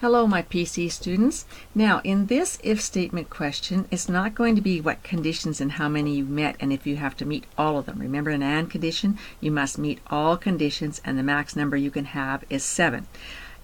Hello, my PC students. Now, in this if statement question, it's not going to be what conditions and how many you met and if you have to meet all of them. Remember, an AND condition, you must meet all conditions and the max number you can have is 7.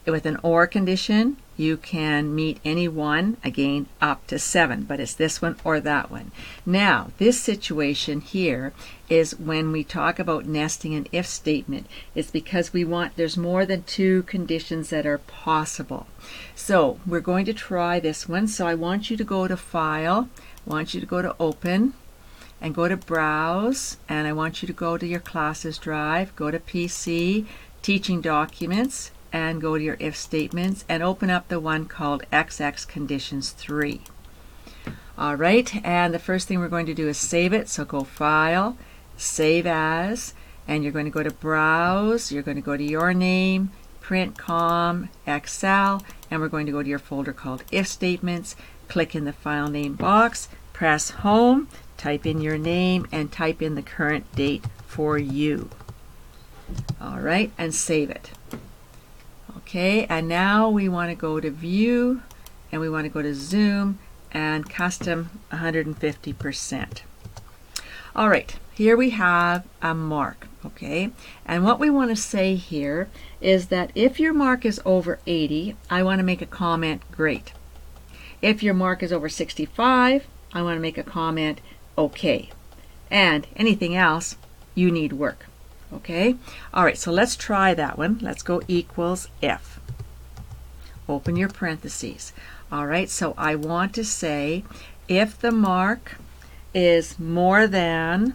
With an OR condition, you can meet any one, again, up to 7, but it's this one or that one. Now, this situation here is when we talk about nesting an if statement, it's because there's more than 2 conditions that are possible. So, we're going to try this one. So I want you to go to File, I want you to go to Open, and go to Browse, and I want you to go to your Classes drive, go to PC, Teaching Documents, and go to your if statements and open up the one called XX Conditions 3. Alright, and the first thing we're going to do is save it. So go File, Save As, and you're going to go to Browse, you're going to go to your name, Print Com, Excel, and we're going to go to your folder called If Statements, click in the file name box, press Home, type in your name, and type in the current date for you. Alright, and save it. Okay, and now we want to go to View, and we want to go to Zoom, and Custom 150%. Alright, here we have a mark, okay? And what we want to say here is that if your mark is over 80, I want to make a comment, great. If your mark is over 65, I want to make a comment, okay. And anything else, you need work. Okay, all right, so let's try that one. Let's go equals if. Open your parentheses. All right, so I want to say if the mark is more than,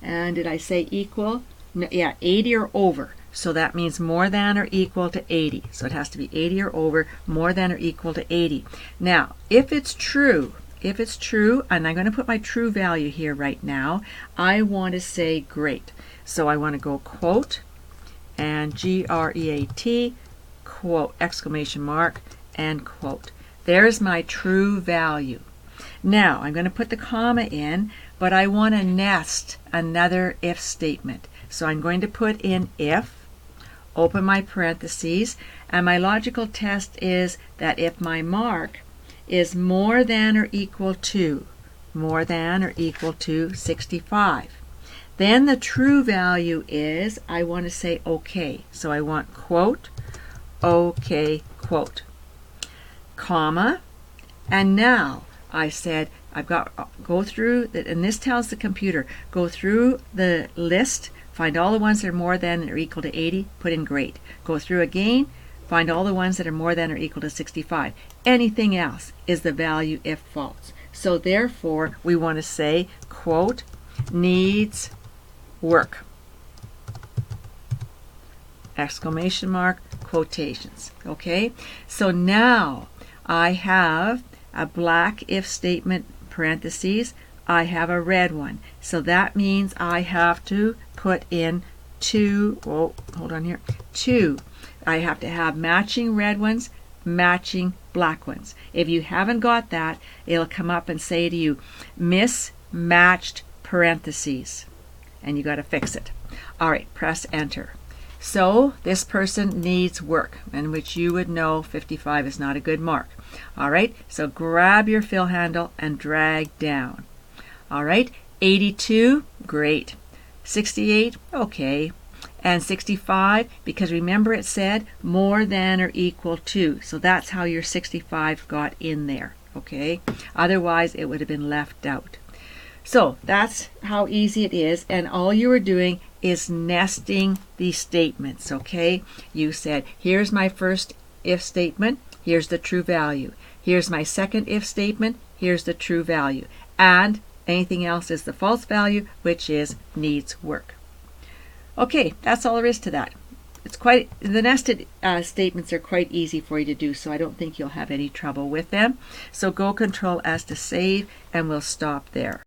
and did I say equal? No, yeah, 80 or over. So that means more than or equal to 80. So it has to be 80 or over, more than or equal to 80. Now, if it's true, and I'm going to put my true value here right now, I want to say great. So I want to go quote and GREAT, quote, exclamation mark, and quote. There's my true value. Now I'm going to put the comma in, but I want to nest another if statement. So I'm going to put in if, open my parentheses, and my logical test is that if my mark is more than or equal to 65. Then the true value is, I want to say okay. So I want quote, okay, quote, comma, and now I said I've got go through, and this tells the computer, go through the list, find all the ones that are more than or equal to 80, put in great. Go through again, find all the ones that are more than or equal to 65. Anything else is the value if false. So therefore, we want to say, quote, needs work. Exclamation mark, quotations. Okay? So now I have a black if statement, parentheses. I have a red one. So that means I have to put in 2. Oh, hold on here. 2. I have to have matching red ones, matching black ones. If you haven't got that, it'll come up and say to you, mismatched parentheses. And you got to fix it. All right, press enter. So this person needs work, in which you would know 55 is not a good mark. All right, so grab your fill handle and drag down. All right, 82, great. 68, okay. And 65, because remember it said more than or equal to. So that's how your 65 got in there, okay? Otherwise, it would have been left out. So that's how easy it is, and all you are doing is nesting these statements, okay? You said, here's my first if statement, here's the true value. Here's my second if statement, here's the true value. And anything else is the false value, which is needs work. Okay, that's all there is to that. The nested statements are quite easy for you to do, so I don't think you'll have any trouble with them. So go Control S to save, and we'll stop there.